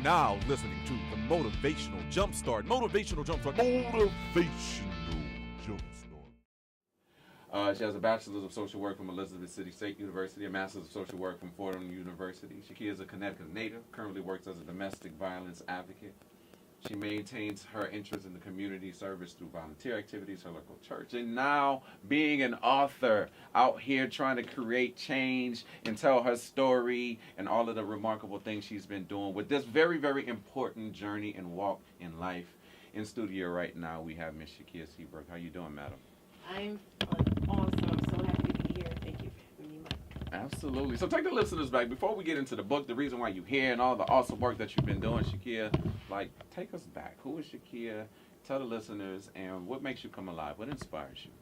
now listening to the Motivational Jumpstart. Motivational Jumpstart. Motivational Jumpstart. She has a Bachelor's of Social Work from Elizabeth City State University, a Master's of Social Work from Fordham University. Shakia is a Connecticut native, currently works as a domestic violence advocate. She maintains her interest in the community service through volunteer activities, her local church, and now being an author out here trying to create change and tell her story and all of the remarkable things she's been doing with this very, very important journey and walk in life. In studio right now, we have Miss Shakia Seabrook. How you doing, madam? I'm awesome. I'm so happy to be here. Thank you for having me, Mike. Absolutely. So take the listeners back. Before we get into the book, the reason why you're here and all the awesome work that you've been doing, Shakia, take us back. Who is Shakia? Tell the listeners, and what makes you come alive? What inspires you?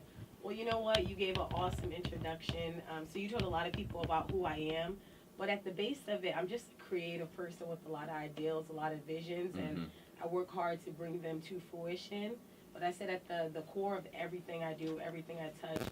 Well, you know what? You gave an awesome introduction. So you told a lot of people about who I am. But at the base of it, I'm just a creative person with a lot of ideals, a lot of visions, and I work hard to bring them to fruition. But I said at the core of everything I do, everything I touch,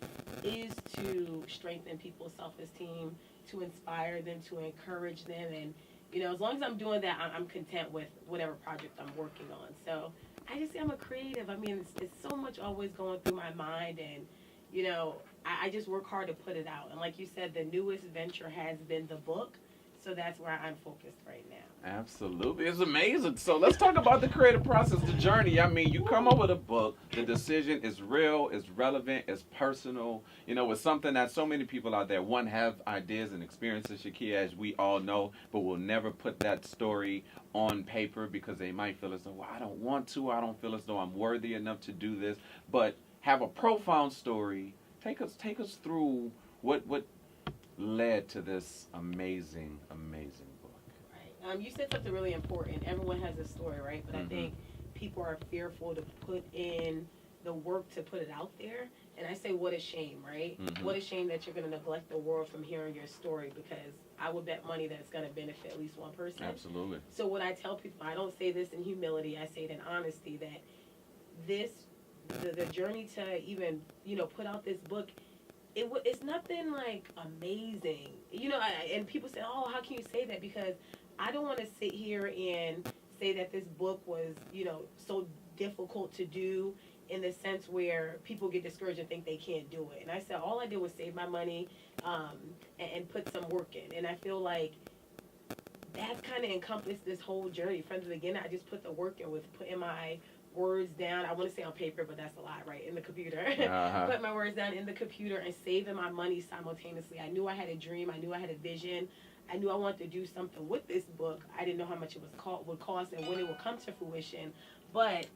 is to strengthen people's self-esteem, to inspire them, to encourage them. And, you know, as long as I'm doing that, I'm content with whatever project I'm working on. So I just say I'm a creative. I mean, it's so much always going through my mind. And, you know, I just work hard to put it out. And like you said, the newest venture has been the book. So that's where I'm focused right now. Absolutely. It's amazing. So let's talk about the creative process, the journey. I mean, you come up with a book. The decision is real, it's relevant, it's personal. You know, it's something that so many people out there, one, have ideas and experiences, Shakia, as we all know, but will never put that story on paper because they might feel as though, well, I don't want to. I don't feel as though I'm worthy enough to do this. But have a profound story. Take us through what led to this amazing book. Right. You said something really important. Everyone has a story, right? But I think people are fearful to put in the work to put it out there. And I say, what a shame, right? What a shame that you're going to neglect the world from hearing your story, because I would bet money that it's going to benefit at least one person. Absolutely. So what I tell people, I don't say this in humility, I say it in honesty, that the journey to even, you know, put out this book, it's nothing like amazing, you know. And people say, "Oh, how can you say that?" Because I don't want to sit here and say that this book was, you know, so difficult to do in the sense where people get discouraged and think they can't do it. And I said all I did was save my money and put some work in. And I feel like that kind of encompassed this whole journey from the beginning. I just put the work in with putting my words down. I want to say on paper, but that's a lot, right? In the computer. Put my words down in the computer and saving my money simultaneously. I knew I had a dream. I knew I had a vision. I knew I wanted to do something with this book. I didn't know how much it would cost and when it would come to fruition, but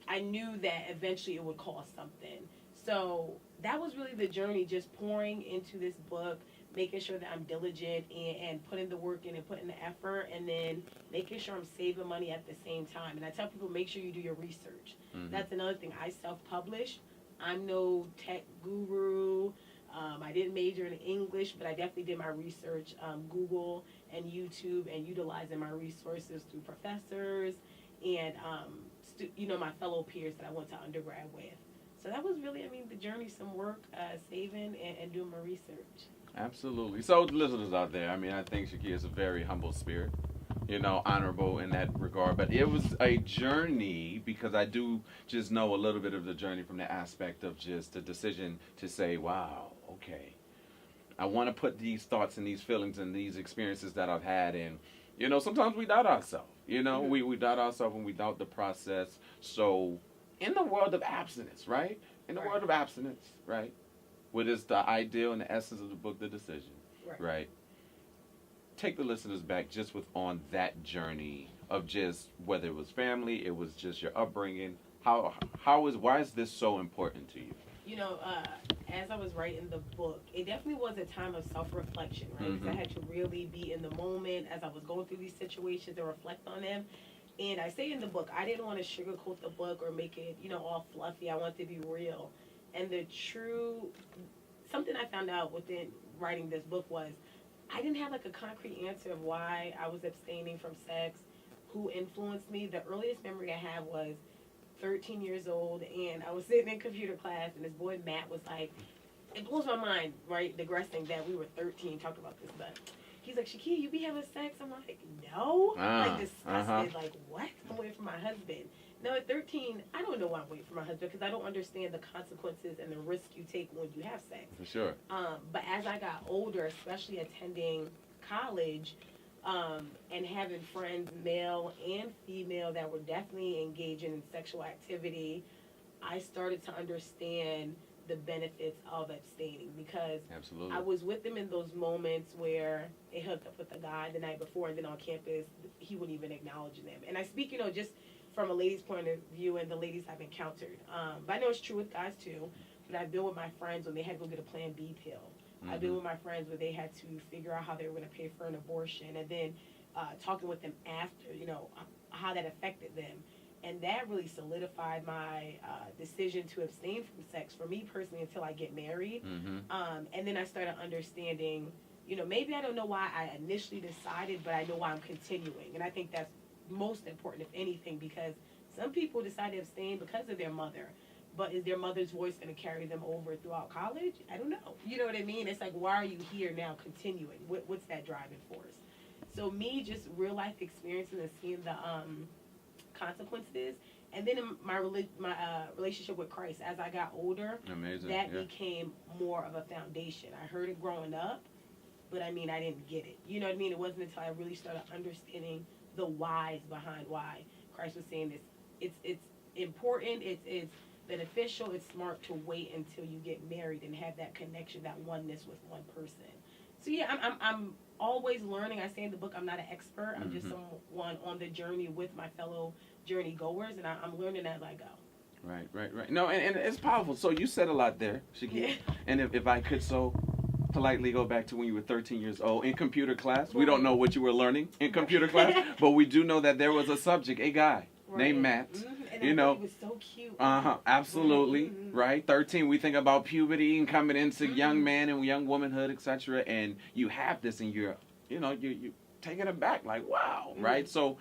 I knew that eventually it would cost something. So that was really the journey, just pouring into this book, making sure that I'm diligent and putting the work in and putting the effort, and then making sure I'm saving money at the same time. And I tell people, make sure you do your research. That's another thing. I self-publish. I'm no tech guru. I didn't major in English, but I definitely did my research, Google and YouTube, and utilizing my resources through professors and, you know, my fellow peers that I went to undergrad with. So that was really, I mean, the journey, some work, saving and doing my research. Absolutely. So, listeners out there, I mean, I think Shakia is a very humble spirit, you know, honorable in that regard. But it was a journey, because I do just know a little bit of the journey from the aspect of just the decision to say, wow, okay, I want to put these thoughts and these feelings and these experiences that I've had in. You know, sometimes we doubt ourselves. You know, we doubt ourselves and we doubt the process. So, in the world of abstinence, right? In the world of abstinence, right? What is the ideal and the essence of the book, The Decision, right? Take the listeners back just on that journey of just whether it was family, it was just your upbringing. Why is this so important to you? You know, as I was writing the book, it definitely was a time of self-reflection, right? Because I had to really be in the moment as I was going through these situations and reflect on them. And I say in the book, I didn't want to sugarcoat the book or make it, you know, all fluffy. I wanted to be real. And something I found out within writing this book was I didn't have like a concrete answer of why I was abstaining from sex, who influenced me. The earliest memory I have was 13 years old, and I was sitting in computer class, and this boy Matt was like, it blows my mind, right, digressing, that we were 13, talking about this, but he's like, Shakia, you be having sex? I'm like, no. Like, disgusted. Like, what? I'm waiting for my husband. Now, at 13, I don't know why I'm waiting for my husband because I don't understand the consequences and the risk you take when you have sex. For sure. But as I got older, especially attending college, and having friends, male and female, that were definitely engaging in sexual activity, I started to understand the benefits of abstaining because Absolutely. I was with them in those moments where they hooked up with a guy the night before, and then on campus, he wouldn't even acknowledge them. And I speak, just from a lady's point of view and the ladies I've encountered. But I know it's true with guys too. But I've been with my friends when they had to go get a Plan B pill. I've been with my friends where they had to figure out how they were going to pay for an abortion, and then talking with them after, how that affected them. And that really solidified my decision to abstain from sex for me personally until I get married. And then I started understanding, maybe I don't know why I initially decided, but I know why I'm continuing. And I think that's most important, if anything, because some people decide to abstain because of their mother. But is their mother's voice going to carry them over throughout college? I don't know. You know what I mean? It's like, why are you here now continuing? What's that driving force? So me just real life experiencing and seeing the consequences. And then in my relationship with Christ, as I got older, that became more of a foundation. I heard it growing up, but I didn't get it. You know what I mean? It wasn't until I really started understanding the whys behind why Christ was saying this. It's important. It's beneficial. It's smart to wait until you get married and have that connection, that oneness with one person. So yeah, I'm always learning. I say in the book, I'm not an expert. I'm just someone on the journey with my fellow journey goers, and I'm learning as I go. Right. No, and it's powerful. So you said a lot there, Shakia. Yeah. And if I could so politely go back to when you were 13 years old in computer class. We don't know what you were learning in computer class, but we do know that there was a subject, a guy named Matt. And he was so cute. Absolutely. Right. 13, we think about puberty and coming into young man and young womanhood, etc. And you have this, and you're taking it back, like wow, right? So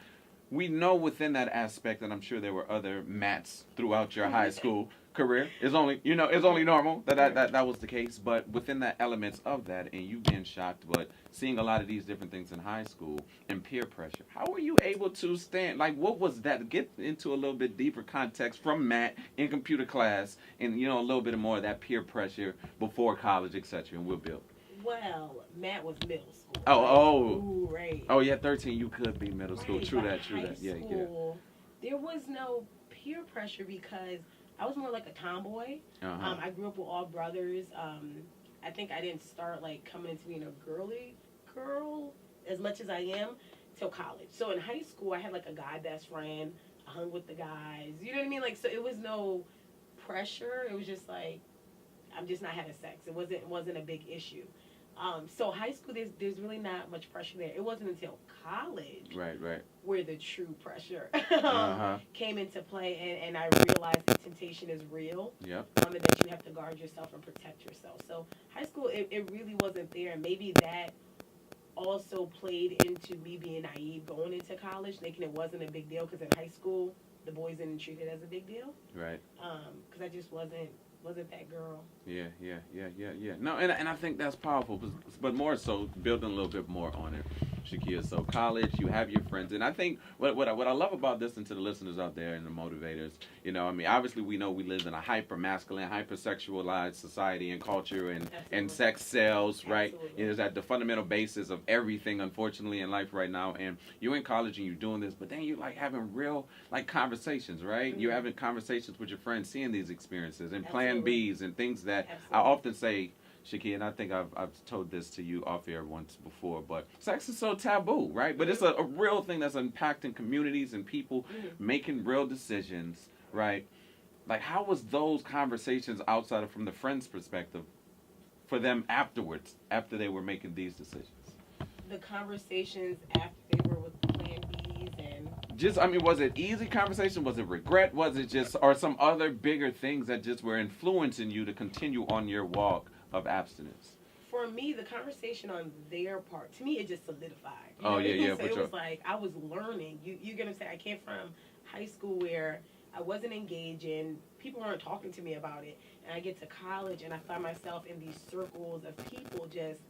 we know within that aspect, and I'm sure there were other Matts throughout your high school career. It's only normal that was the case. But within that elements of that, and you being shocked, but seeing a lot of these different things in high school and peer pressure, how were you able to stand? Like, what was that? Get into a little bit deeper context from Matt in computer class, and a little bit more of that peer pressure before college, etc. And we'll build. Well, Matt was middle school. Oh, right. Oh, yeah, 13. You could be middle school. True that. Yeah. There was no peer pressure because I was more like a tomboy. I grew up with all brothers. I think I didn't start like coming into being a girly girl as much as I am till college. So in high school, I had like a guy best friend. I hung with the guys. You know what I mean? Like, so it was no pressure. It was just like, I'm just not having sex. It wasn't a big issue. So high school, there's really not much pressure there. It wasn't until college, right, where the true pressure came into play, and I realized that temptation is real. Yep. And that you have to guard yourself and protect yourself. So high school, it really wasn't there, and maybe that also played into me being naive going into college, thinking it wasn't a big deal because in high school the boys didn't treat it as a big deal. Right. Because I just wasn't that girl. Yeah. No, and I think that's powerful, but more so building a little bit more on it, Shakia. So college, you have your friends, and I think what I love about this, and to the listeners out there and the motivators, obviously we know we live in a hyper masculine, hyper sexualized society and culture, and sex sells, right? It is at the fundamental basis of everything, unfortunately, in life right now. And you're in college and you're doing this, but then you're like having real conversations, right? You're having conversations with your friends, seeing these experiences and Plan Bs and things that I often say, Shakia, and I think I've told this to you off air once before, but sex is so taboo, right? But it's a real thing that's impacting communities and people making real decisions, right? Like, how was those conversations outside of from the friends' perspective for them afterwards, after they were making these decisions? The conversations after they were with Plan Bs and... was it easy conversation? Was it regret? Was it just, or some other bigger things that just were influencing you to continue on your walk of abstinence? For me, the conversation on their part, to me, it just solidified. So it was like I was learning. You get what I'm saying? I came from high school where I wasn't engaging. People weren't talking to me about it. And I get to college and I find myself in these circles of people just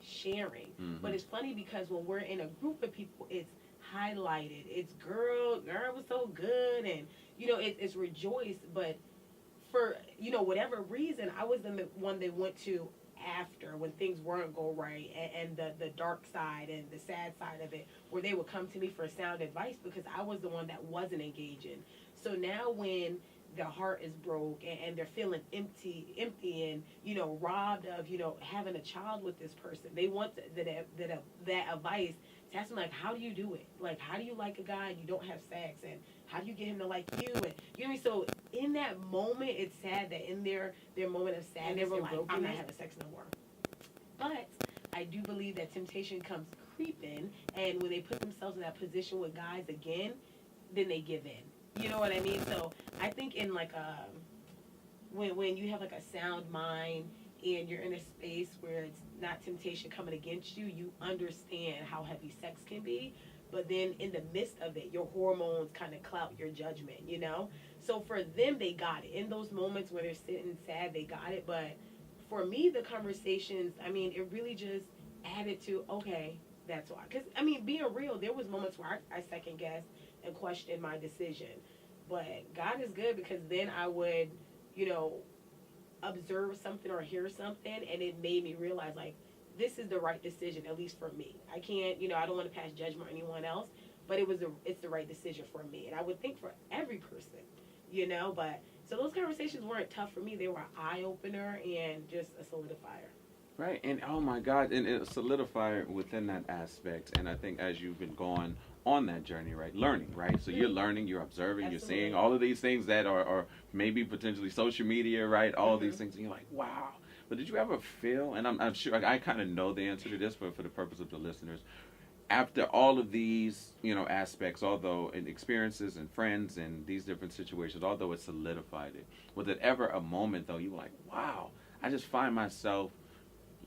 sharing. Mm-hmm. But it's funny because when we're in a group of people, it's highlighted. It's girl was so good, and it's rejoiced. But for whatever reason, I was the one they went to after when things weren't go right, and the dark side and the sad side of it, where they would come to me for sound advice because I was the one that wasn't engaging. So now when their heart is broke and they're feeling empty and robbed of having a child with this person, they want that advice to ask them, like, how do you do it? Like, how do you like a guy and you don't have sex, and how do you get him to like you? And you know what I mean? So in that moment, it's sad that in their moment of sadness, they were like, I'm not having sex no more. But I do believe that temptation comes creeping, and when they put themselves in that position with guys again, then they give in. You know what I mean? So I think in like when you have like a sound mind and you're in a space where it's not temptation coming against you, you understand how heavy sex can be. But then in the midst of it, your hormones kind of cloud your judgment, So for them, they got it. In those moments where they're sitting sad, they got it. But for me, the conversations, I mean, it really just added to, okay, that's why. Because, I mean, being real, there was moments where I second guessed and questioned my decision. But God is good, because then I would, observe something or hear something, and it made me realize, like, this is the right decision, at least for me. I can't, I don't want to pass judgment on anyone else, but it's the right decision for me. And I would think for every person, but so those conversations weren't tough for me. They were an eye-opener and just a solidifier. Right, and oh my God, and it solidified within that aspect. And I think as you've been going on that journey, right, learning, right? So you're learning, you're observing, Absolutely. You're seeing all of these things that are maybe potentially social media, right? All these things, and you're like, wow. But did you ever feel, and I'm sure, I kind of know the answer to this, but for the purpose of the listeners, after all of these, aspects, although and experiences and friends and these different situations, although it solidified it, was it ever a moment though you were like, wow, I just find myself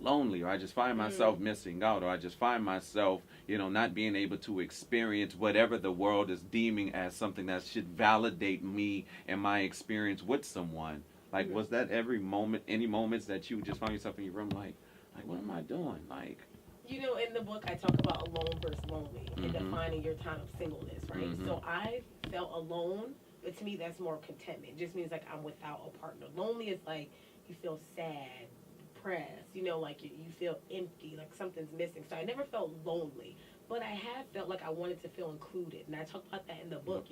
lonely, or I just find myself missing out, or I just find myself, not being able to experience whatever the world is deeming as something that should validate me and my experience with someone? Like, was that every moment, any moments that you just find yourself in your room like, what am I doing? Like, in the book, I talk about alone versus lonely and defining your time of singleness, right? So I felt alone, but to me, that's more contentment. It just means like I'm without a partner. Lonely is like you feel sad, depressed, like you feel empty, like something's missing. So I never felt lonely, but I have felt like I wanted to feel included. And I talk about that in the book,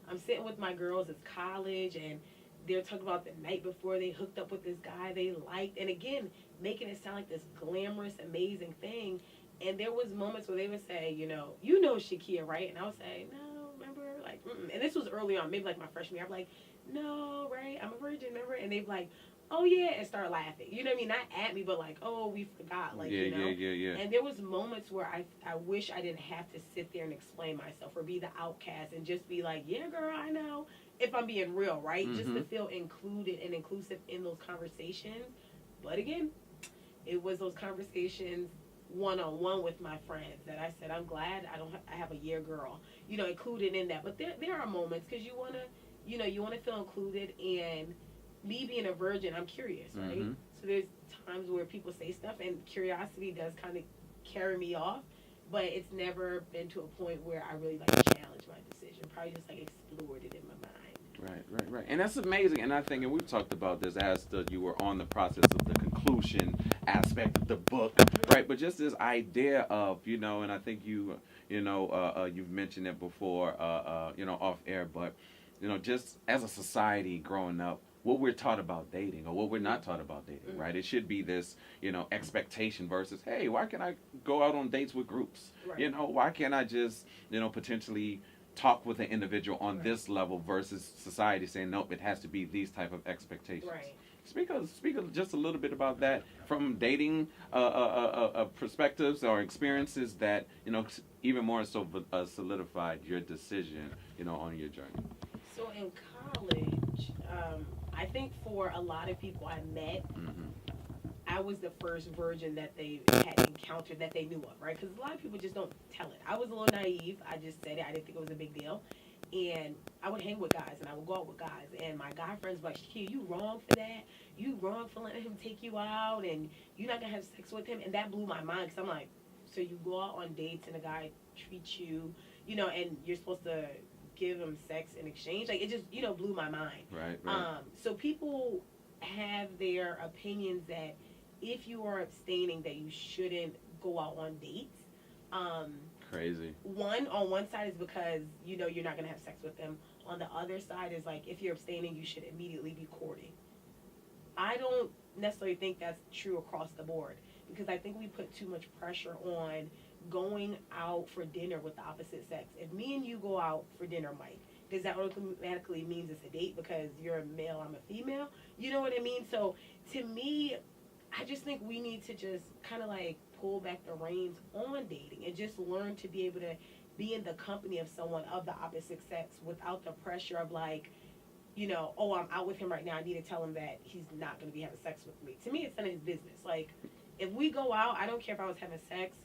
I'm sitting with my girls, it's college, and they're talking about the night before they hooked up with this guy they liked. And again, making it sound like this glamorous, amazing thing. And there was moments where they would say, Shakia, right? And I would say, no, remember? Like, and this was early on, maybe like my freshman year. I'm like, no, right? I'm a virgin, remember? And they'd be like, oh, yeah, and start laughing. You know what I mean? Not at me, but like, oh, we forgot. Like, yeah. And there was moments where I wish I didn't have to sit there and explain myself or be the outcast and just be like, yeah, girl, I know. If I'm being real, right? Just to feel included and inclusive in those conversations. But again, it was those conversations one-on-one with my friends that I said, I'm glad I have a year girl, included in that. But there are moments, because you want to feel included. And me being a virgin, I'm curious, right? So there's times where people say stuff, and curiosity does kind of carry me off. But it's never been to a point where I really challenge my decision. Probably just explored it in my mind. Right. And that's amazing. And I think, and we've talked about this as you were on the process of the conclusion aspect of the book, right? But just this idea of, and I think you've mentioned it before, off air, but, just as a society growing up, what we're taught about dating or what we're not taught about dating, right? It should be this, expectation versus, hey, why can't I go out on dates with groups? Right. Why can't I just, potentially talk with an individual on this level versus society saying, nope, it has to be these type of expectations. Right. Speak of just a little bit about that from dating perspectives or experiences that, even more so solidified your decision, on your journey. So in college, I think for a lot of people I met, I was the first virgin that they had encountered that they knew of, right? Because a lot of people just don't tell it. I was a little naive. I just said it. I didn't think it was a big deal. And I would hang with guys and I would go out with guys. And my guy friends were like, Shakia, you wrong for that. You wrong for letting him take you out and you're not going to have sex with him. And that blew my mind because I'm like, so you go out on dates and a guy treats you, and you're supposed to give him sex in exchange. Like, it just, blew my mind. Right. So people have their opinions that if you are abstaining that you shouldn't go out on dates. Crazy. On one side is because you're not gonna have sex with them. On the other side is like if you're abstaining, you should immediately be courting. I don't necessarily think that's true across the board because I think we put too much pressure on going out for dinner with the opposite sex. If me and you go out for dinner, Mike, does that automatically means it's a date because you're a male, I'm a female? You know what I mean? So to me, I just think we need to just kind of like pull back the reins on dating and just learn to be able to be in the company of someone of the opposite sex without the pressure of like, oh, I'm out with him right now. I need to tell him that he's not going to be having sex with me. To me, it's none of his business. Like, if we go out, I don't care if I was having sex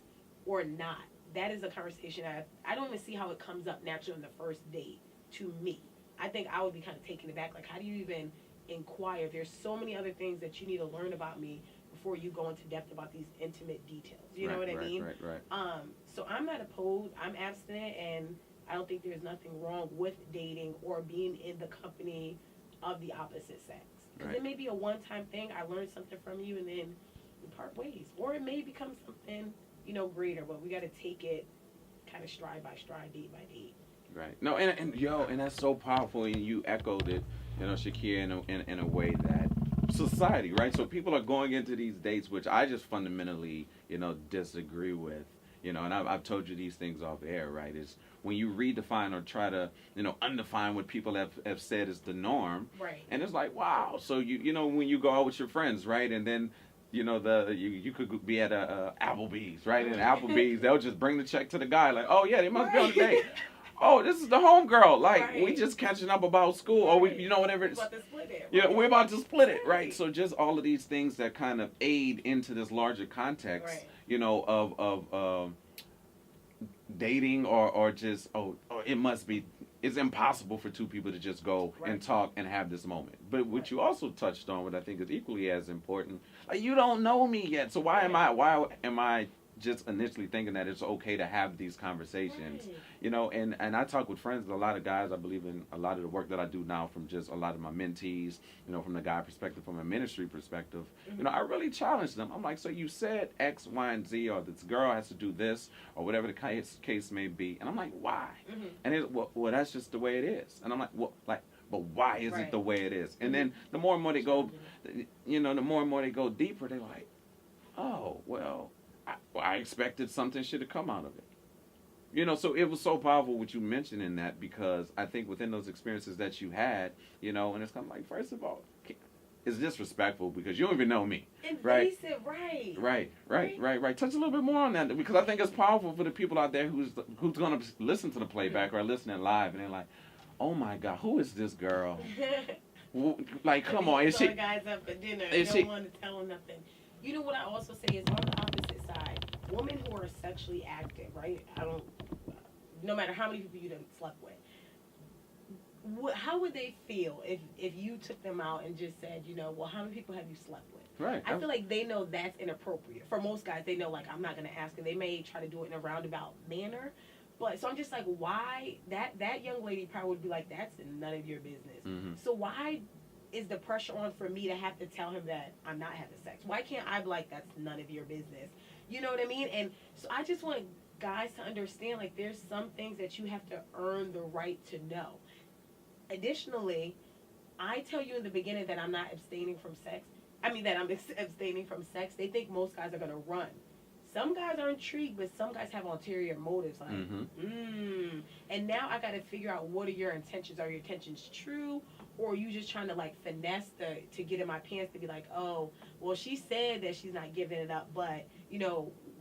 or not. That is a conversation I don't even see how it comes up naturally on the first date to me. I think I would be kind of taken aback. Like, how do you even inquire? There's so many other things that you need to learn about me before you go into depth about these intimate details. You know what I mean? Right. So I'm not opposed. I'm abstinent, and I don't think there's nothing wrong with dating or being in the company of the opposite sex. Because it may be a one-time thing. I learned something from you, and then we part ways. Or it may become something, greater. But we got to take it kind of stride by stride, date by date. Right. No, and that's so powerful, and you echoed it, Shakia, in a way that society, right? So people are going into these dates, which I just fundamentally, disagree with, and I've told you these things off air, right? Is when you redefine or try to, undefine what people have said is the norm, right? And it's like, wow. So when you go out with your friends, right, and then you could be at a Applebee's, right? And Applebee's, they'll just bring the check to the guy, like, oh yeah, they must be on a date. Oh, this is the homegirl. Like, we just catching up about school, or we, whatever it's. We're about to split it. Yeah, we're about to split it, right? So just all of these things that kind of aid into this larger context, of dating or just it must be. It's impossible for two people to just go and talk and have this moment. But what you also touched on, what I think is equally as important, like, you don't know me yet, so why am I just initially thinking that it's okay to have these conversations, and I talk with friends, a lot of guys. I believe in a lot of the work that I do now from just a lot of my mentees, from the guy perspective, from a ministry perspective, I really challenge them. I'm like, so you said X, Y, and Z, or this girl has to do this, or whatever the case may be, and I'm like, why? And well, that's just the way it is, and I'm like, but why is it the way it is? And then the more and more they go, the more and more they go deeper, they're like, oh, well, I expected something should have come out of it. So it was so powerful what you mentioned in that, because I think within those experiences that you had, and it's kind of like, first of all, it's disrespectful because you don't even know me. Invasive, right. Touch a little bit more on that, because I think it's powerful for the people out there who's going to listen to the playback or listening live, and they're like, oh my God, who is this girl? Like, come on. Is she? Guys up for dinner. Don't want to tell them nothing. You know what I also say is on the opposite side, women who are sexually active, right? No matter how many people you done slept with, how would they feel if you took them out and just said, well, how many people have you slept with? Right. I feel like they know that's inappropriate. For most guys, they know, like, I'm not going to ask, and they may try to do it in a roundabout manner. But so I'm just like, why? That young lady probably would be like, that's none of your business. Mm-hmm. So why is the pressure on for me to have to tell him that I'm not having sex? Why can't I be like, that's none of your business? You know what I mean? And so I just want guys to understand, like, there's some things that you have to earn the right to know. Additionally, I tell you in the beginning that I'm not abstaining from sex. That I'm abstaining from sex. They think most guys are going to run. Some guys are intrigued, but some guys have ulterior motives. Like, And now I got to figure out, what are your intentions? Are your intentions true? Or are you just trying to, like, finesse to get in my pants to be like, oh, well, she said that she's not giving it up, but,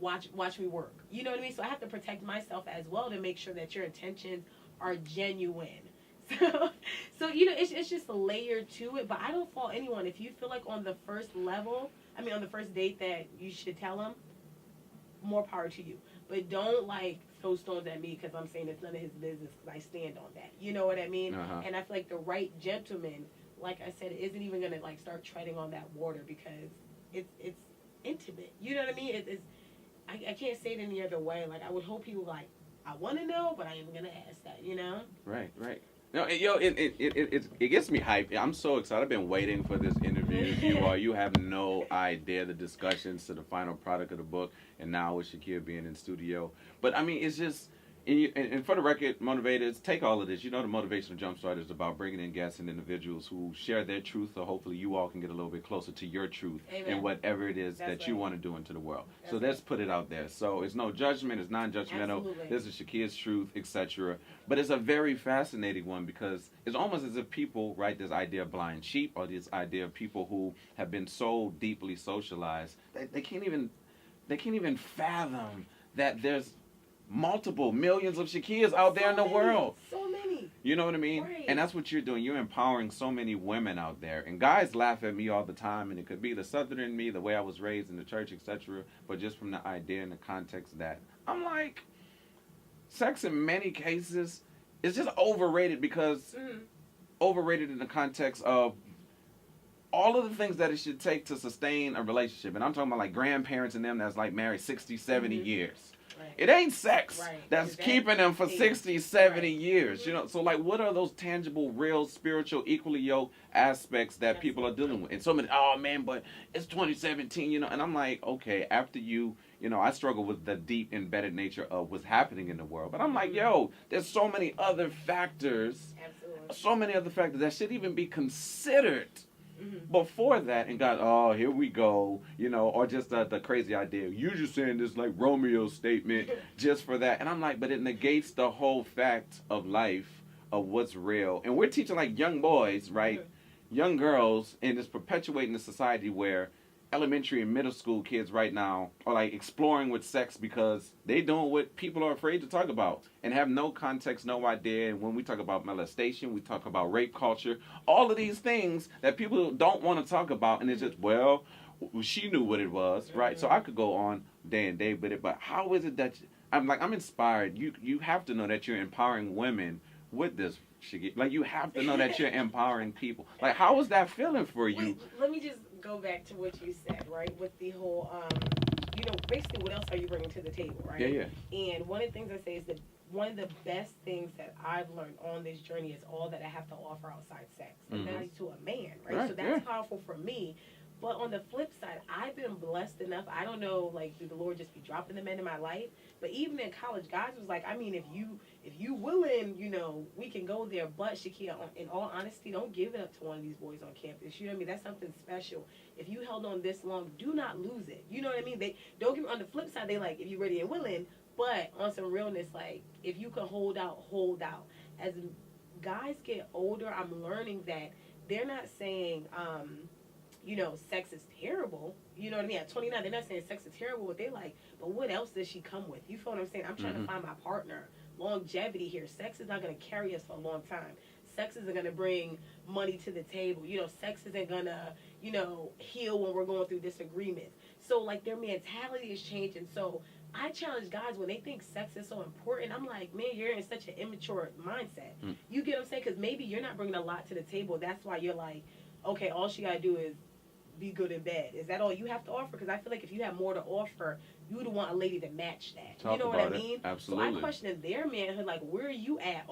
watch me work. You know what I mean? So I have to protect myself as well to make sure that your intentions are genuine. So it's just a layer to it, but I don't fault anyone. If you feel like on the first date that you should tell them, more power to you. But don't, like, throw stones at me because I'm saying it's none of his business because I stand on that. You know what I mean? Uh-huh. And I feel like the right gentleman, like I said, isn't even gonna like start treading on that water because it's intimate. You know what I mean? I can't say it any other way. Like I would hope people like I want to know, but I ain't gonna ask that. You know? Right. No, it gets me hyped. I'm so excited. I've been waiting for this interview. You have no idea the discussions to the final product of the book, and now with Shakia being in studio. But I mean, it's just. And for the record, motivators, take all of this. You know, the Motivational Jumpstart is about bringing in guests and individuals who share their truth, so hopefully you all can get a little bit closer to your truth and whatever it is that you want to do into the world. So let's put it out there. So it's no judgment, it's non-judgmental. Absolutely. This is Shakia's truth, etc. But it's a very fascinating one because it's almost as if people, right, this idea of blind sheep or this idea of people who have been so deeply socialized, they can't even fathom that there's multiple millions of Shakias out there in the world. So many. You know what I mean? Right. And that's what you're doing. You're empowering so many women out there. And guys laugh at me all the time, and it could be the Southern in me, the way I was raised in the church, etc. But just from the idea and the context that I'm like, sex in many cases is just overrated because overrated in the context of all of the things that it should take to sustain a relationship. And I'm talking about like grandparents and them that's like married 60, 70 years. Right. It ain't sex that's Exactly. keeping them for 60, 70 years. You know, so like what are those tangible, real, spiritual, equally yoked aspects that people are dealing with? And so many, oh man, but it's 2017, you know, and I'm like, okay, after you know, I struggle with the deep embedded nature of what's happening in the world. But I'm like, yo, there's so many other factors, so many other factors that should even be considered before that, and God, oh, here we go, you know, or just the crazy idea. You just saying this like Romeo statement just for that. And I'm like, but it negates the whole fact of life, of what's real. And we're teaching like young boys, right? Young girls, and it's perpetuating a society where elementary and middle school kids right now are like exploring with sex because they doing what people are afraid to talk about and have no context, no idea. And when we talk about molestation, we talk about rape culture, all of these things that people don't want to talk about. And it's just, well, she knew what it was, right? So I could go on day and day with it, but how is it that I'm inspired? You have to know that you're empowering women with this. Like you have to know that you're empowering people. Like how is that feeling for you? Wait, let me just go back to what you said, right? With the whole, you know, basically what else are you bringing to the table, right? Yeah. And one of the things I say is that one of the best things that I've learned on this journey is all that I have to offer outside sex. And that is to a man, right? So that's powerful for me. But on the flip side, I've been blessed enough. I don't know, like, did the Lord just be dropping the men in my life? But even in college, guys was like, I mean, if you willing, you know, we can go there. But Shakia, in all honesty, don't give it up to one of these boys on campus. You know what I mean? That's something special. If you held on this long, do not lose it. You know what I mean? They don't give. On the flip side, they like if you're ready and willing. But on some realness, like if you can hold out, hold out. As guys get older, I'm learning that they're not saying, you know, sex is terrible. You know what I mean? At 29, they're not saying sex is terrible, but they like, but what else does she come with? You feel what I'm saying? I'm trying to find my partner. Longevity here. Sex is not going to carry us for a long time. Sex isn't going to bring money to the table. You know, sex isn't going to, you know, heal when we're going through disagreements. So, like, their mentality is changing. So, I challenge guys when they think sex is so important. I'm like, man, you're in such an immature mindset. You get what I'm saying? Because maybe you're not bringing a lot to the table. That's why you're like, okay, all she got to do is be good in bed. Is that all you have to offer? Because I feel like if you have more to offer, you would want a lady to match that. Talk you know what I mean? Absolutely. So I question their manhood, like, where are you at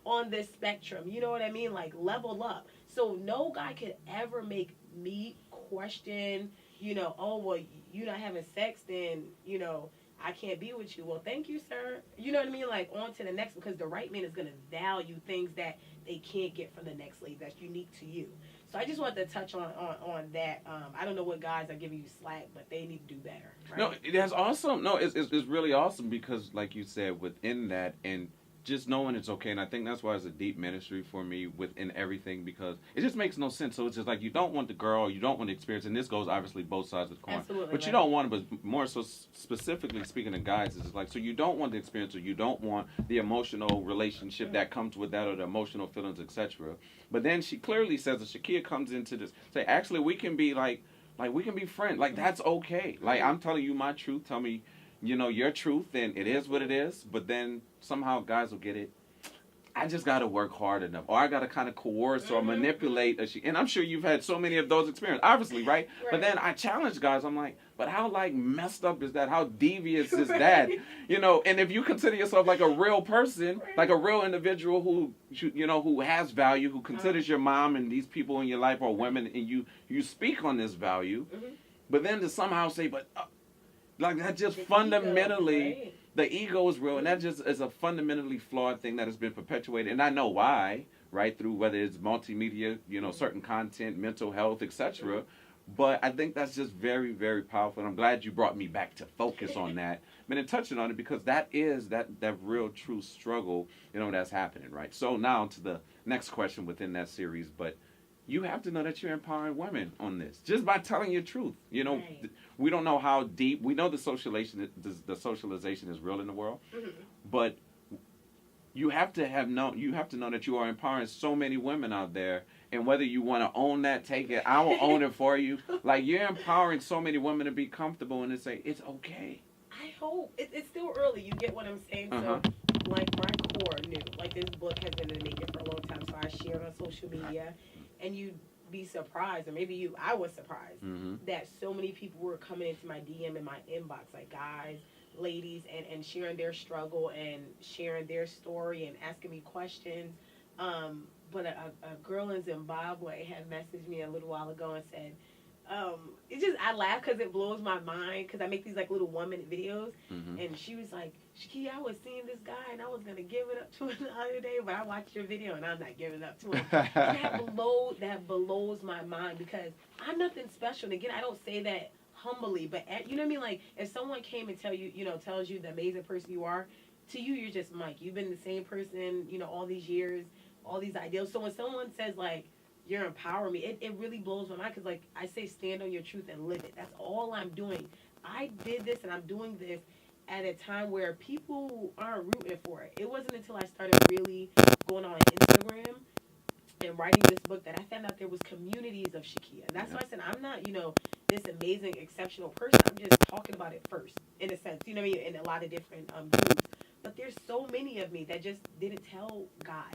on this spectrum? You know what I mean? Like, level up. So no guy could ever make me question, you know, oh, well, you're not having sex, then, you know, I can't be with you. Well, thank you, sir. You know what I mean? Like, on to the next, because the right man is going to value things that they can't get from the next lady that's unique to you. So I just wanted to touch on that. I don't know what guys are giving you slack, but they need to do better. Right? No, that's awesome. No, it's really awesome because, like you said, within that and just knowing it's okay. And I think that's why it's a deep ministry for me within everything because it just makes no sense. So it's just like you don't want the girl, you don't want the experience. And this goes obviously both sides of the coin. Absolutely, but you don't want it, but more so specifically speaking to guys, it's like, so you don't want the experience or you don't want the emotional relationship that comes with that or the emotional feelings, etc. But then she clearly says that Shakia comes into this, say, actually we can be like we can be friends. Like that's okay. Like I'm telling you my truth. Tell me your truth, and it is what it is. But then somehow guys will get it. I just got to work hard enough, or I got to kind of coerce or manipulate. And I'm sure you've had so many of those experiences, obviously, right? But then I challenge guys. I'm like, but how messed up is that? How devious is that? And if you consider yourself like a real person, like a real individual who has value, who considers your mom and these people in your life are women, and you speak on this value, but then to somehow say, but like that just fundamentally. Ego, right? The ego is real, and that just is a fundamentally flawed thing that has been perpetuated. And I know why, right, through whether it's multimedia, certain content, mental health, etc. But I think that's just very, very powerful. And I'm glad you brought me back to focus on that. And touching on it, because that is that real, true struggle, that's happening, right? So now to the next question within that series, but you have to know that you're empowering women on this just by telling your truth. Right. We don't know how deep. We know the socialization is real in the world, but you have to know that you are empowering so many women out there. And whether you want to own that, take it, I will own it for you. Like, you're empowering so many women to be comfortable and to say it's okay. I hope it's still early. You get what I'm saying? So, like, my core knew. Like, this book has been in the making for a long time, so I share it on social media. And you'd be surprised, or maybe I was surprised, that so many people were coming into my DM and my inbox, like guys, ladies, and sharing their struggle and sharing their story and asking me questions. But a girl in Zimbabwe had messaged me a little while ago and said, I laugh because it blows my mind, because I make these like little 1-minute videos, and she was like, Shakia, I was seeing this guy and I was going to give it up to him the other day, but I watched your video and I'm not giving it up to him. That blows my mind, because I'm nothing special. And again, I don't say that humbly, but you know what I mean? Like, if someone came and tells you the amazing person you are, to you, you're just Mike. You've been the same person, all these years, all these ideals. So when someone says like, you're empowering me, it really blows my mind, because like I say, stand on your truth and live it. That's all I'm doing. I did this and I'm doing this at a time where people aren't rooting for it. It wasn't until I started really going on Instagram and writing this book that I found out there was communities of Shakia. And that's why I said I'm not, this amazing, exceptional person. I'm just talking about it first, in a sense, you know what I mean, in a lot of different groups. But there's so many of me that just didn't tell guys.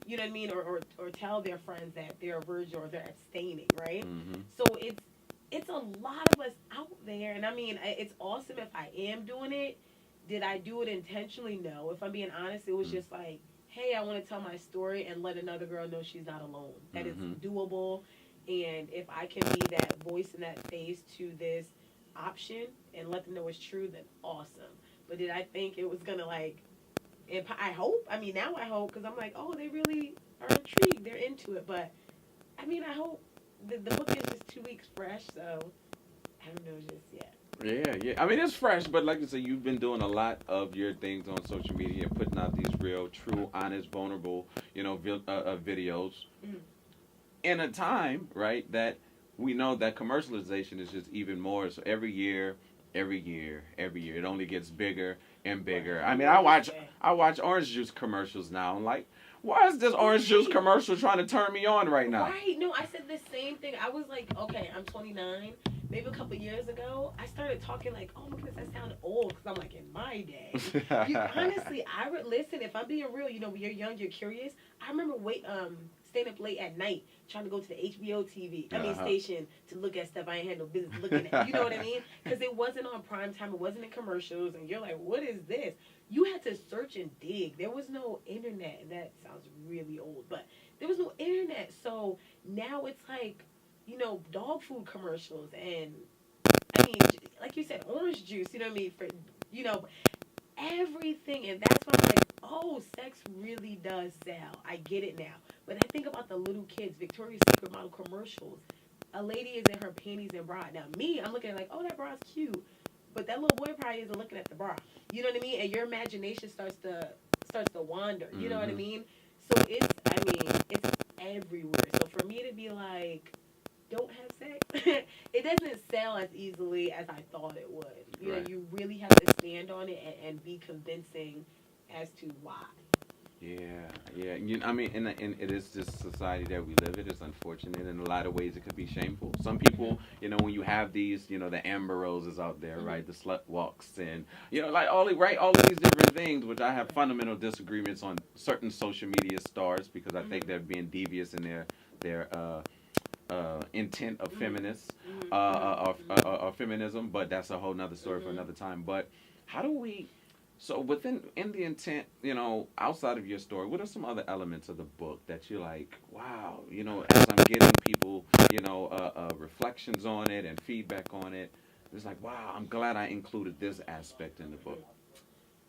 You know what I mean? Or tell their friends that they're a virgin or they're abstaining, right? So it's a lot of us out there. And I mean, it's awesome if I am doing it. Did I do it intentionally? No. If I'm being honest, it was just like, hey, I want to tell my story and let another girl know she's not alone. That it's doable. And if I can be that voice and that face to this option and let them know it's true, then awesome. But did I think it was going to like, I hope. I mean, now I hope, because I'm like, oh, they really are intrigued. They're into it. But, I mean, I hope the book is just 2 weeks fresh, so I don't know just yet. Yeah. I mean, it's fresh, but like I said, you've been doing a lot of your things on social media, putting out these real, true, honest, vulnerable, videos. In a time, right, that we know that commercialization is just even more. So every year, it only gets bigger and bigger. I mean, I watch orange juice commercials now. I'm like, why is this orange juice commercial trying to turn me on right now? Right. No, I said the same thing. I was like, okay, I'm 29. Maybe a couple years ago, I started talking like, oh my goodness, that sounded old. Because I'm like, in my day. Honestly, I would listen. If I'm being real, when you're young, you're curious. I remember staying up late at night trying to go to the HBO station to look at stuff I ain't had no business looking at. You know what I mean? Because it wasn't on prime time. It wasn't in commercials. And you're like, what is this? You had to search and dig. There was no internet. And that sounds really old. But there was no internet. So now it's like, dog food commercials. And, I mean, like you said, orange juice. You know what I mean? For, everything. And that's why I'm like, oh, sex really does sell. I get it now. But I think about the little kids, Victoria's Secret model commercials. A lady is in her panties and bra. Now, me, I'm looking at like, oh, that bra's cute. But that little boy probably isn't looking at the bra. You know what I mean? And your imagination starts to wander. You know what I mean? So it's everywhere. So for me to be like, don't have sex, it doesn't sell as easily as I thought it would. You know, you really have to stand on it and be convincing as to why. Yeah. I mean, and it is this society that we live in. It's unfortunate in a lot of ways. It could be shameful. Some people, when you have these, the Amber Roses out there, right? The slut walks, and like all of these different things, which I have fundamental disagreements on certain social media stars because I think they're being devious in their intent of feminists or feminism. But that's a whole nother story for another time. But how do we? So in the intent, outside of your story, what are some other elements of the book that you're like, wow, as I'm getting people, reflections on it and feedback on it, it's like, wow, I'm glad I included this aspect in the book.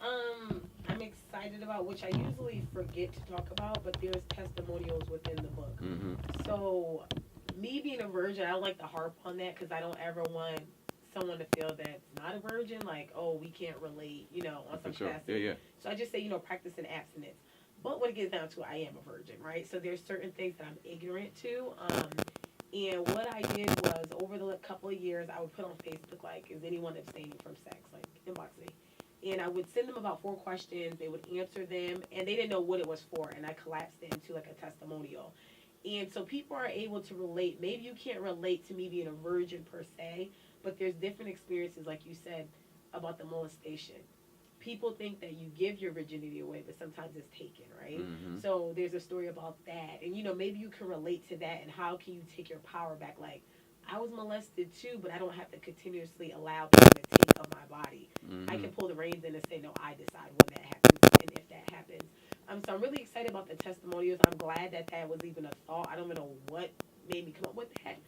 I'm excited about, which I usually forget to talk about, but there's testimonials within the book. So me being a virgin, I don't like to harp on that because I don't ever want someone to feel that's not a virgin, like, oh, we can't relate, on some capacity. Yeah. So I just say, practicing abstinence. But when it gets down to it, I am a virgin, right? So there's certain things that I'm ignorant to. And what I did was, over the couple of years, I would put on Facebook, like, is anyone abstaining from sex? Like, inbox me. And I would send them about 4 questions. They would answer them, and they didn't know what it was for. And I collapsed it into, like, a testimonial. And so people are able to relate. Maybe you can't relate to me being a virgin per se, but there's different experiences, like you said, about the molestation. People think that you give your virginity away, but sometimes it's taken, right? So there's a story about that. And, maybe you can relate to that, and how can you take your power back? Like, I was molested too, but I don't have to continuously allow people to take of my body. I can pull the reins in and say, no, I decide when that happens and if that happens. So I'm really excited about the testimonials. I'm glad that was even a thought. I don't even know what made me come up with that.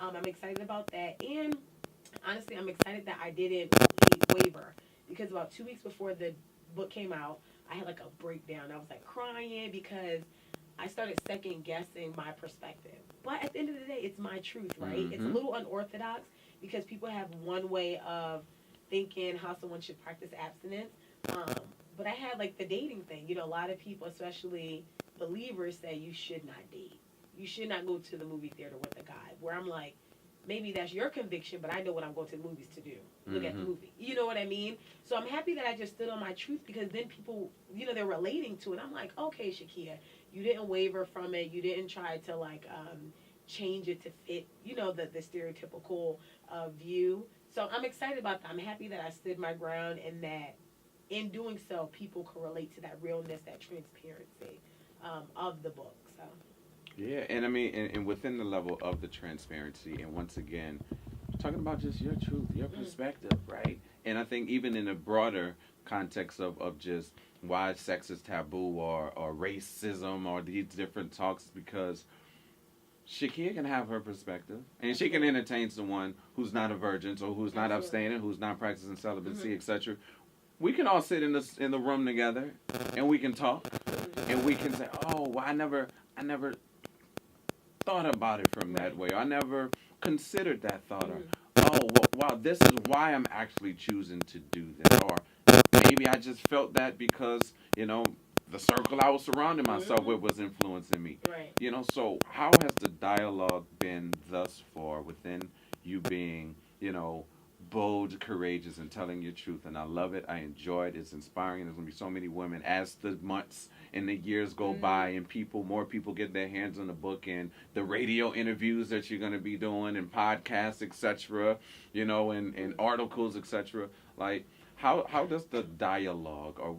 I'm excited about that. And honestly, I'm excited that I didn't waver, because about 2 weeks before the book came out, I had like a breakdown. I was like crying because I started second guessing my perspective. But at the end of the day, it's my truth, right? It's a little unorthodox because people have one way of thinking how someone should practice abstinence. But I had like the dating thing. A lot of people, especially believers, say you should not date. You should not go to the movie theater with a guy. Where I'm like, maybe that's your conviction, but I know what I'm going to the movies to do. Look at the movie. You know what I mean? So I'm happy that I just stood on my truth, because then people, they're relating to it. I'm like, okay, Shakia, you didn't waver from it. You didn't try to change it to fit, the stereotypical view. So I'm excited about that. I'm happy that I stood my ground, and that in doing so, people can relate to that realness, that transparency of the book. So. Yeah, and I mean, and within the level of the transparency, and once again, talking about just your truth, your perspective, right? And I think even in a broader context of just why sex is taboo, or racism, or these different talks, because Shakia can have her perspective, and she can entertain someone who's not a virgin, or who's not abstaining, who's not practicing celibacy, etc. We can all sit in the room together, and we can talk, and we can say, oh, well, I never thought about it from that way. I never considered that thought. Or, oh, well, wow, this is why I'm actually choosing to do this. Or maybe I just felt that because, the circle I was surrounding myself with was influencing me. Right. So how has the dialogue been thus far within you being, bold, courageous, and telling your truth? And I love it. I enjoy it. It's inspiring. There's going to be so many women as the months and the years go by, and more people get their hands on the book, and the radio interviews that you're going to be doing, and podcasts, etc., and articles, etc. Like, how does the dialogue, let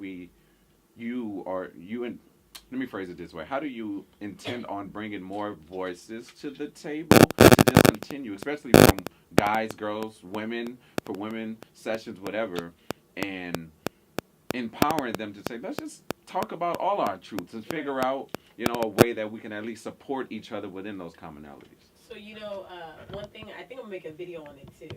me phrase it this way. How do you intend on bringing more voices to the table to just continue, especially from guys, girls, women, for women sessions, whatever, and empowering them to say, let's just talk about all our truths and figure out, a way that we can at least support each other within those commonalities. So, one thing, I think I'm going to make a video on it too.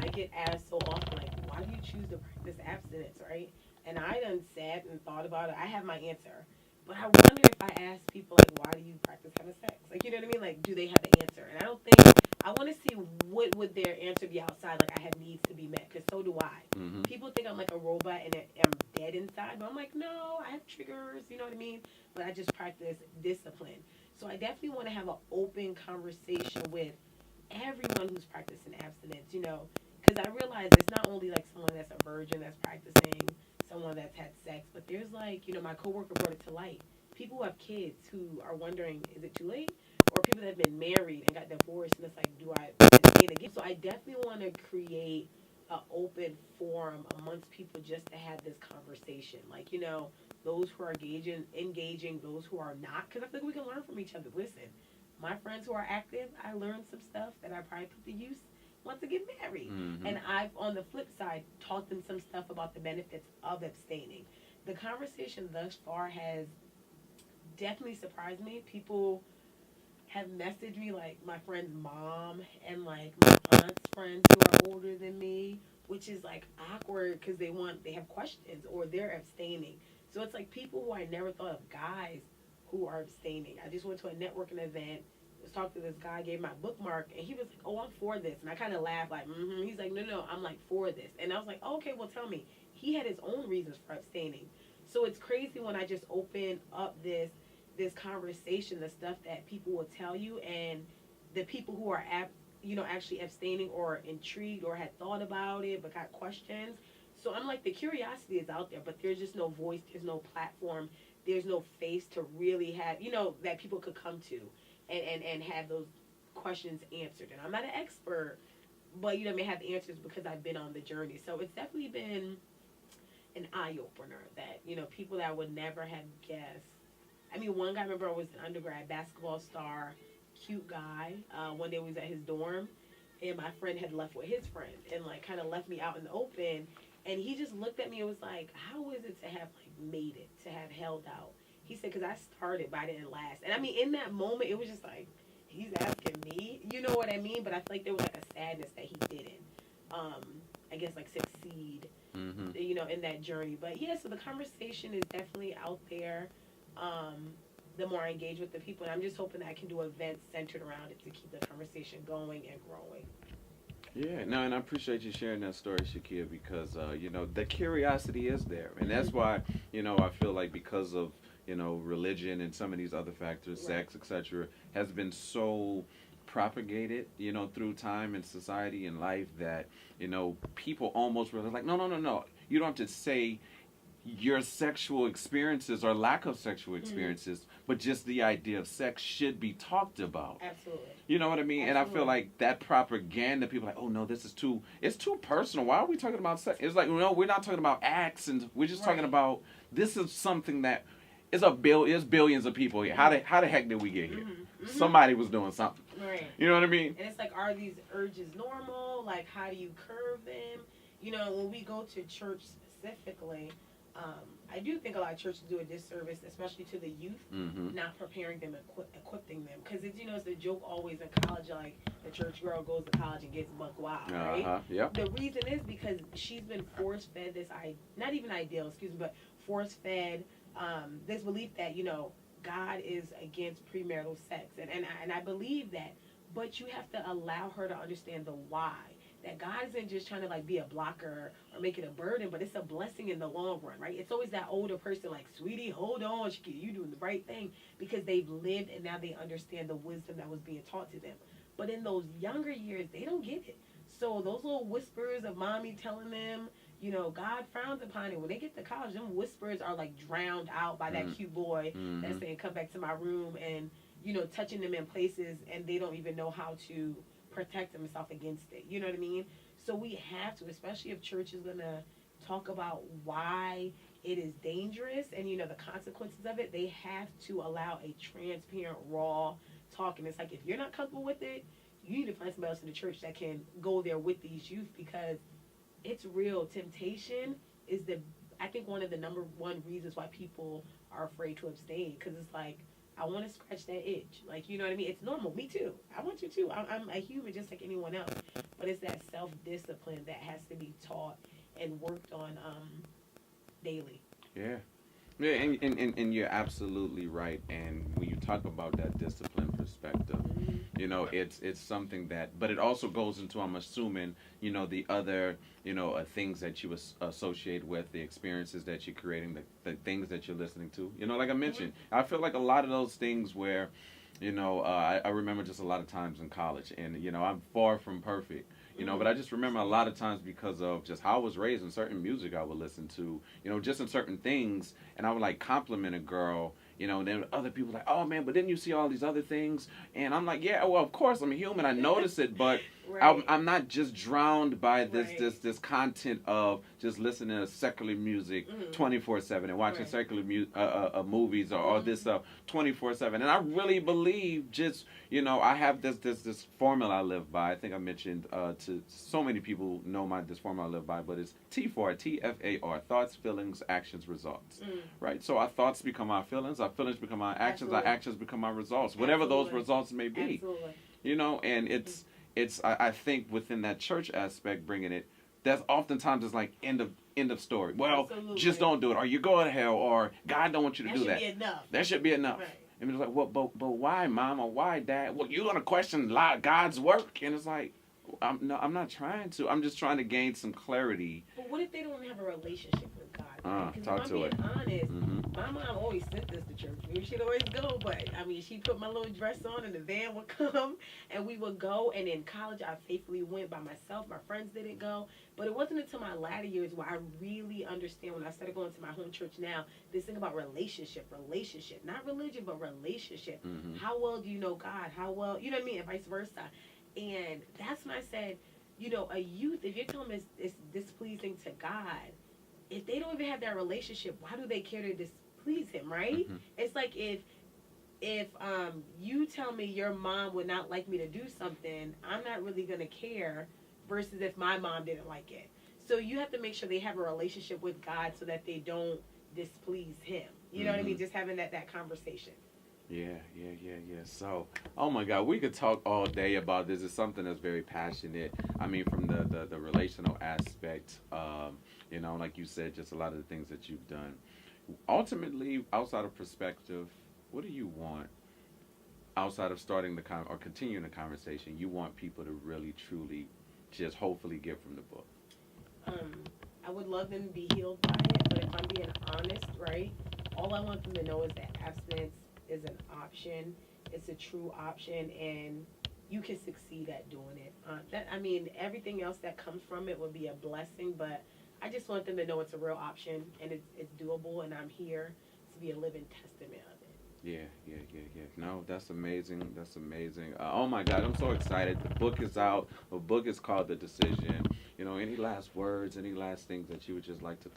I get asked so often, like, why do you choose to practice abstinence, right? And I done sat and thought about it. I have my answer. But I wonder if I ask people, like, why do you practice having sex? Like, you know what I mean? Like, do they have an answer? And I don't think, I want to see what would their answer be outside. Like, I have needs to be met, because so do I. People think I'm like a robot and I'm dead inside. But I'm like, no, I have triggers, you know what I mean? But I just practice discipline. So I definitely want to have an open conversation with everyone who's practicing abstinence, because I realize it's not only like someone that's a virgin that's practicing someone that's had sex, but there's like, my coworker brought it to light. People who have kids who are wondering, is it too late? Or people that have been married and got divorced, and it's like, do I abstain again? So I definitely want to create an open forum amongst people just to have this conversation. Like, those who are engaging, those who are not, because I feel like we can learn from each other. Listen, my friends who are active, I learned some stuff that I probably put to use once I get married. Mm-hmm. And I've, on the flip side, taught them some stuff about the benefits of abstaining. The conversation thus far has definitely surprised me. People have messaged me, like my friend's mom and like my aunt's friends who are older than me, which is like awkward because they have questions or they're abstaining. So it's like people who I never thought of, guys who are abstaining. I just went to a networking event, was talking to this guy, gave my bookmark, and he was like, "Oh, I'm for this," and I kind of laughed like, "Mm-hmm." He's like, "No, I'm like for this," and I was like, oh, "Okay, well, tell me." He had his own reasons for abstaining. So it's crazy when I just open up this conversation, the stuff that people will tell you, and the people who are actually abstaining or intrigued or had thought about it but got questions. So I'm like, the curiosity is out there, but there's just no voice, there's no platform, there's no face to really have, that people could come to and have those questions answered. And I'm not an expert, but may have the answers because I've been on the journey. So it's definitely been an eye opener that people that would never have guessed. I mean, one guy, I remember, was an undergrad basketball star, cute guy. One day we was at his dorm, and my friend had left with his friend and like kind of left me out in the open. And he just looked at me and was like, "How is it to have like made it, to have held out?" He said, "Because I started, but I didn't last." And I mean, in that moment, it was just like, he's asking me, you know what I mean? But I feel like there was like a sadness that he didn't, I guess, like succeed, in that journey. But yeah, so the conversation is definitely out there. The more I engage with the people, and I'm just hoping that I can do events centered around it to keep the conversation going and growing. Yeah, no, and I appreciate you sharing that story, Shakia, because the curiosity is there, and that's why I feel like because of religion and some of these other factors, Right. sex, etc., has been so propagated, through time and society and life that people almost realize like, no, you don't have to say your sexual experiences or lack of sexual experiences, but just the idea of sex should be talked about. Absolutely. You know what I mean? Absolutely. And I feel like that propaganda, people are like, oh no, it's too personal. Why are we talking about sex? It's like, no, we're not talking about acts, and we're just talking about, this is something that is there's billions of people here. How the heck did we get here? Somebody was doing something. Right. You know what I mean? And it's like, are these urges normal? Like, how do you curb them? When we go to church specifically, I do think a lot of churches do a disservice, especially to the youth, not preparing them, equipping them. Because it's a joke always in college, like the church girl goes to college and gets buck wild, right? Yep. The reason is because she's been force-fed this, not even ideal, but force-fed this belief that, God is against premarital sex. And I believe that, but you have to allow her to understand the why. That God isn't just trying to like be a blocker or make it a burden, but it's a blessing in the long run, right? It's always that older person like, "Sweetie, hold on, you doing the right thing," because they've lived and now they understand the wisdom that was being taught to them. But in those younger years, they don't get it. So those little whispers of mommy telling them, God frowns upon it. When they get to college, them whispers are like drowned out by that cute boy that's saying, "Come back to my room," and touching them in places, and they don't even know how to protect themselves against it. You know what I mean? So we have to, especially if church is going to talk about why it is dangerous and, the consequences of it, they have to allow a transparent, raw talk. And it's like, if you're not comfortable with it, you need to find somebody else in the church that can go there with these youth, because it's real. Temptation is I think one of the number one reasons why people are afraid to abstain, because it's like, I want to scratch that itch. Like, you know what I mean? It's normal. Me too. I want you to. I'm a human just like anyone else. But it's that self-discipline that has to be taught and worked on daily. Yeah. Yeah, and you're absolutely right. And when you talk about that discipline perspective, it's something that, but it also goes into, I'm assuming, the other, things that you associate with, the experiences that you're creating, the things that you're listening to. Like I mentioned, I feel like a lot of those things where, I remember just a lot of times in college, and, I'm far from perfect. you know. But I just remember a lot of times because of just how I was raised and certain music I would listen to, you know, just in certain things, and I would like compliment a girl, you know, and then other people like, oh man, but didn't you see all these other things? And I'm like, yeah, well, of course I'm a human, I notice it, but Right. I'm not just drowned by this Right. this content of just listening to secular music 24/7 and watching Right. secular movies or all this stuff 24/7. And I really believe just, you know, I have this formula I live by. I think I mentioned to so many people know this formula I live by, but it's TFAR, thoughts, feelings, actions, results. Right? So our thoughts become our feelings become our actions, Absolutely. our actions become our results, whatever those Absolutely. results may be. Absolutely. You know, and I think within that church aspect, bringing it, that's oftentimes it's like end of story. Well, Absolutely. just don't do it, or you go to hell, or God don't want you to That do should that. be enough. That should be enough. Right. And it's like, well, but why, Mom, or why, Dad? Well, you're gonna question God's work, and it's like, I'm not trying to. I'm just trying to gain some clarity. But what if they don't have a relationship with God? Because Talk if I'm to being it. honest, my mom always sent us to church. We should always go, but I mean, she put my little dress on, and the van would come, and we would go. And in college, I faithfully went by myself. My friends didn't go, but it wasn't until my latter years where I really understand. When I started going to my home church now, this thing about relationship, not religion, but relationship. How well do you know God? How well, you know what I mean, and vice versa. And that's when I said, you know, a youth, if you're telling them it's displeasing to God, if they don't even have that relationship, why do they care to displease him, right? It's like if you tell me your mom would not like me to do something, I'm not really going to care versus if my mom didn't like it. So you have to make sure they have a relationship with God so that they don't displease him. You know what I mean? Just having that conversation. Yeah. So, oh my God, we could talk all day about this. It's something that's very passionate. I mean, from the relational aspect, you know, like you said, just a lot of the things that you've done. Ultimately, outside of perspective, what do you want outside of starting or continuing the conversation? You want people to really, truly, just hopefully get from the book. I would love them to be healed by it, but if I'm being honest, right, all I want them to know is that abstinence is an option. It's a true option, and you can succeed at doing it. I mean, everything else that comes from it would be a blessing, but I just want them to know it's a real option, and it's doable, and I'm here to be a living testament of it. Yeah. No, that's amazing. Oh my God, I'm so excited. The book is out. The book is called The Decision. You know, any last words, any last things that you would just like to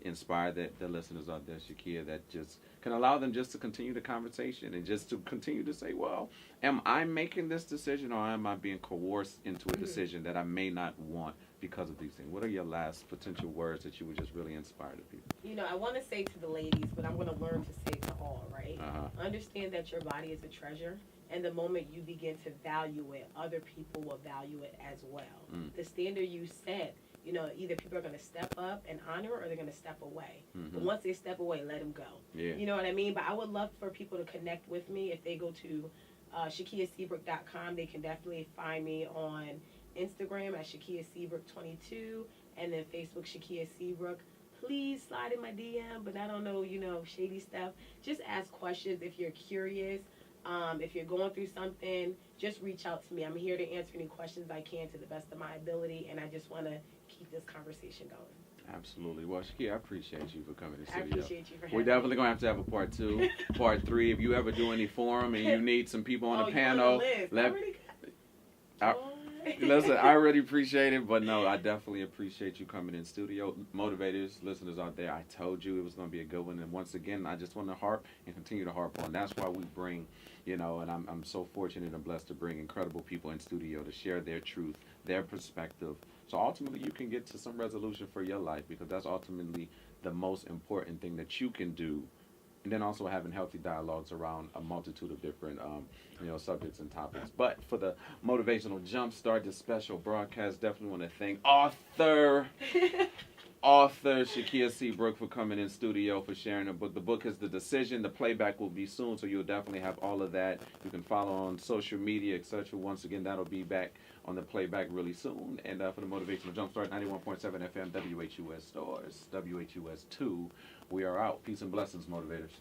inspire the listeners out there, Shakia, that just can allow them just to continue the conversation and just to continue to say, well, am I making this decision or am I being coerced into a decision that I may not want because of these things? What are your last potential words that you would just really inspire the people? You know, I want to say to the ladies, but I'm going to learn to say to all, right? Understand that your body is a treasure, and the moment you begin to value it, other people will value it as well. The standard you set, you know, either people are going to step up and honor or they're going to step away. But once they step away, let them go. Yeah. You know what I mean? But I would love for people to connect with me. If they go to ShakiaSeabrook.com, they can definitely find me on Instagram at Shakia Seabrook 22 and then Facebook Shakia Seabrook. Please slide in my DM, but I don't know, you know, shady stuff. Just ask questions if you're curious. If you're going through something, just reach out to me. I'm here to answer any questions I can to the best of my ability, and I just want to keep this conversation going. Absolutely. Well, Shakia, I appreciate you for coming to the I studio. appreciate you for having We're me. definitely going to have a part 2, part 3. If you ever do any forum and you need some people on the panel, listen, I already appreciate it, but no, I definitely appreciate you coming in studio. Motivators, listeners out there, I told you it was going to be a good one. And once again, I just want to harp and continue to harp on. That's why we bring, you know, and I'm so fortunate and blessed to bring incredible people in studio to share their truth, their perspective. So ultimately, you can get to some resolution for your life, because that's ultimately the most important thing that you can do. And then also having healthy dialogues around a multitude of different, you know, subjects and topics. But for the motivational jumpstart, this special broadcast, definitely want to thank author Shakia Seabrook for coming in studio, for sharing the book. The book is The Decision. The playback will be soon, so you'll definitely have all of that. You can follow on social media, etc. Once again, that'll be back on the playback really soon. And for the motivational jumpstart, 91.7 FM, WHUS stores, WHUS 2. We are out. Peace and blessings, motivators.